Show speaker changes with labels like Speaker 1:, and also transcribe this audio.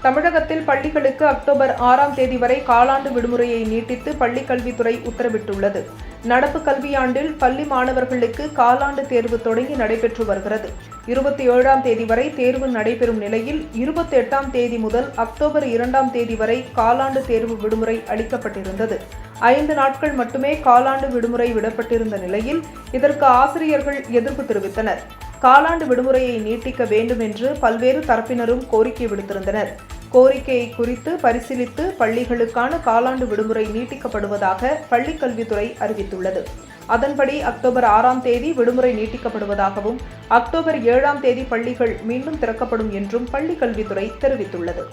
Speaker 1: தமிழகத்தில் பள்ளிகளுக்கு அக்டோபர் 6ஆம் தேதி வரை காலாண்டு விடுமுறையை நீட்டித்து பள்ளிக்கல்வித்துறை உத்தரவிட்டுள்ளது. நடப்பு கல்வியாண்டில் பள்ளி மாணவர்களுக்கு காலாண்டு தேர்வு தொடங்கி நடைபெற்று வருகிறது. 27ஆம் தேதி வரை தேர்வு நடைபெறும் நிலையில் 28ஆம் தேதி முதல் அக்டோபர் 2ஆம் தேதி வரை காலாண்டு தேர்வு விடுமுறை அளிக்கப்பட்டிருந்தது. 5 நாட்கள் மட்டுமே காலாண்டு விடுமுறை விடப்பட்டிருந்த நிலையில் இதற்கு ஆசிரியர்கள் எதிர்ப்பு தெரிவித்தனர். காலாண்டு விடுமுறையை நீட்டிக்க வேண்டும் என்று பல்வேறு தரப்பினரும் கோரிக்கை விடுத்திருந்தனர். கோரிக்கையை குறித்து பரிசீலித்து பள்ளிகளுக்கான காலாண்டு விடுமுறை நீட்டிக்கப்படுவதாக பள்ளிக்கல்வித்துறை அறிவித்துள்ளது. அதன்படி அக்டோபர் 6ஆம் தேதி விடுமுறை நீட்டிக்கப்படுவதாகவும் அக்டோபர் 7ஆம் தேதி பள்ளிகள் மீண்டும் திறக்கப்படும் என்றும் பள்ளிக்கல்வித்துறை தெரிவித்துள்ளது.